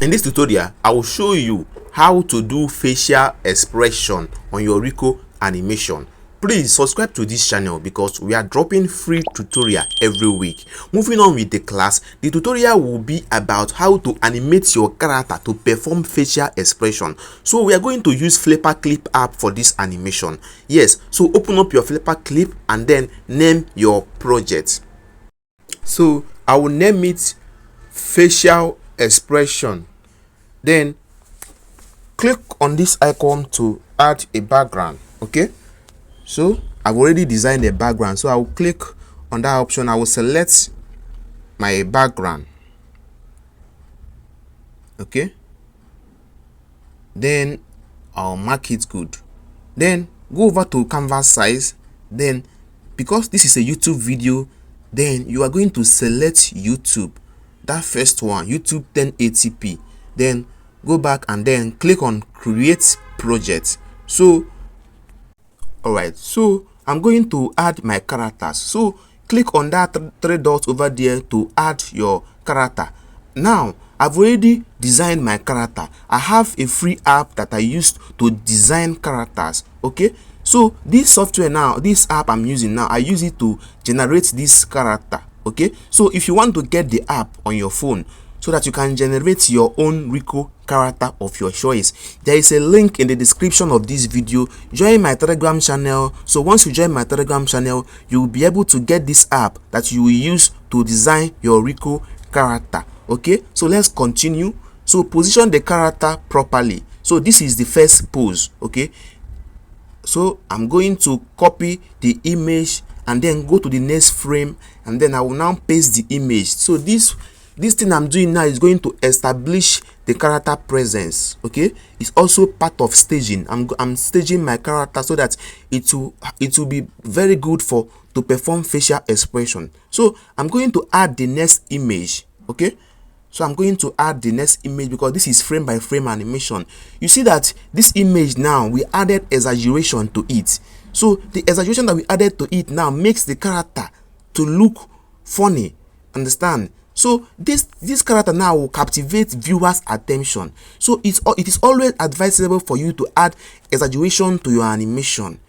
In this tutorial, I will show you how to do facial expression on your Rico animation. Please subscribe to this channel because we are dropping free tutorial every week. Moving on with the class, the tutorial will be about how to animate your character to perform facial expression. So we are going to use Flipper Clip app for this animation. Yes, so open up your Flipper Clip and then name your project. So I will name it facial expression. Then click on this icon to add a background. Okay, so I've already designed a background, so I will click on that option. I will select my background. Okay, then I'll mark it good. Then go over to canvas size. Then because this is a YouTube video, then you are going to select YouTube, that first one, YouTube 1080p. Then go back and then click on create project. So alright, so I'm going to add my characters. So click on that three dots over there to add your character. Now I've already designed my character. I have a free app that I used to design characters. Okay, so this software now, this app I'm using now, I use it to generate this character. Okay, so if you want to get the app on your phone so that you can generate your own Rico character of your choice, there is a link in the description of this video. Join my Telegram channel. So once you join my Telegram channel, you will be able to get this app that you will use to design your Rico character. Okay, so let's continue. So position the character properly. So this is the first pose. Okay, so I'm going to copy the image and then go to the next frame, and then I will now paste the image. So this thing I'm doing now is going to establish the character presence. Okay, it's also part of staging. I'm staging my character so that it will be very good to perform facial expression. So I'm going to add the next image. Okay, so I'm going to add the next image because this is frame by frame animation. You see that this image now, we added exaggeration to it. So the exaggeration that we added to it now makes the character to look funny. Understand? So this character now will captivate viewers' attention. So it is always advisable for you to add exaggeration to your animation.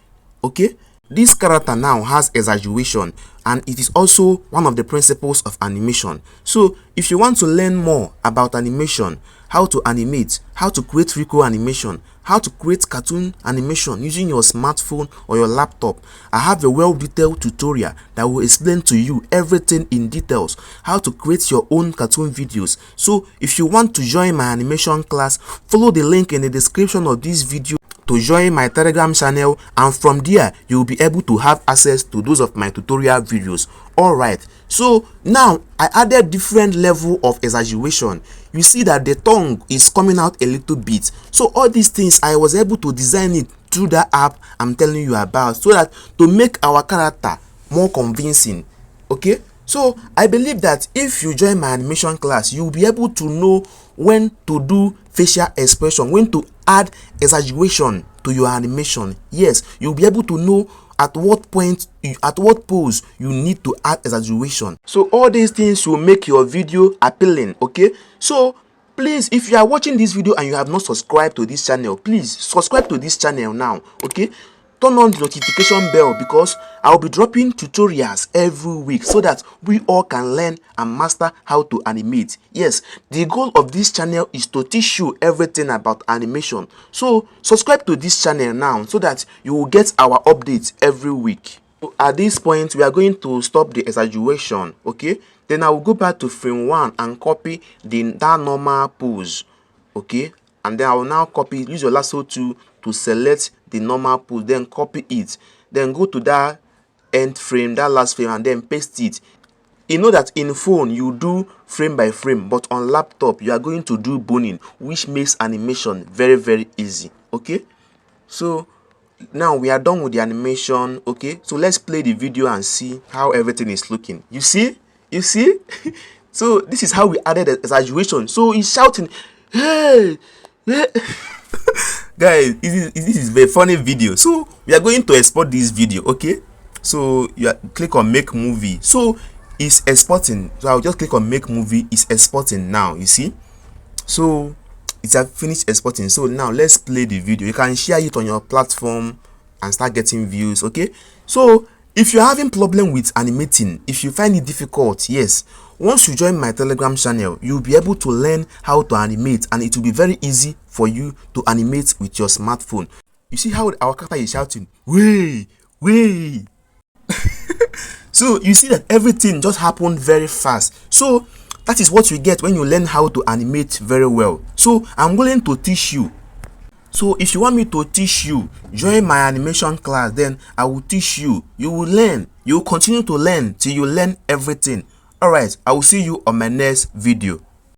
Okay, this character now has exaggeration, and it is also one of the principles of animation. So if you want to learn more about animation, how to animate, how to create Rico animation, how to create cartoon animation using your smartphone or your laptop, I have a well-detailed tutorial that will explain to you everything in details, how to create your own cartoon videos. So if you want to join my animation class, follow the link in the description of this video to join my Telegram channel, and from there you will be able to have access to those of my tutorial videos. Alright, so now I added different level of exaggeration. You see that the tongue is coming out a little bit. So all these things I was able to design it through that app I'm telling you about, so that to make our character more convincing. Okay, so I believe that if you join my animation class, you will be able to know when to do facial expression, when to add exaggeration to your animation. Yes, you'll be able to know at what point, at what pose you need to add exaggeration. So all these things will make your video appealing. Okay, so please, if you are watching this video and you have not subscribed to this channel, please subscribe to this channel now. Okay, turn on the notification bell because I'll be dropping tutorials every week so that we all can learn and master how to animate. Yes, the goal of this channel is to teach you everything about animation. So subscribe to this channel now so that you will get our updates every week. So at this point, we are going to stop the exaggeration. Okay, then I will go back to frame 1 and copy that normal pose. Okay, and then I will now copy, use your lasso tool to select the normal pose, then copy it, then go to that end frame, that last frame, and then paste it. You know that in phone you do frame by frame, but on laptop you are going to do boning, which makes animation very easy. Okay, so now we are done with the animation. Okay, so let's play the video and see how everything is looking. You see so this is how we added the exaggeration. So he's shouting, hey, hey. Guys, this is a very funny video. So we are going to export this video. Okay, so click on make movie. So it's exporting. So I'll just click on make movie. It's exporting now. You see, So it's a finished exporting. So now let's play the video. You can share it on your platform and start getting views. Okay, so if you're having problem with animating, if you find it difficult, yes, once you join my Telegram channel, you'll be able to learn how to animate, and it will be very easy for you to animate with your smartphone. You see how our character is shouting, way, way. So you see that everything just happened very fast. So that is what you get when you learn how to animate very well. So I'm willing to teach you. So if you want me to teach you, join my animation class, then I will teach you. You will learn. You will continue to learn till you learn everything. Alright, I will see you on my next video.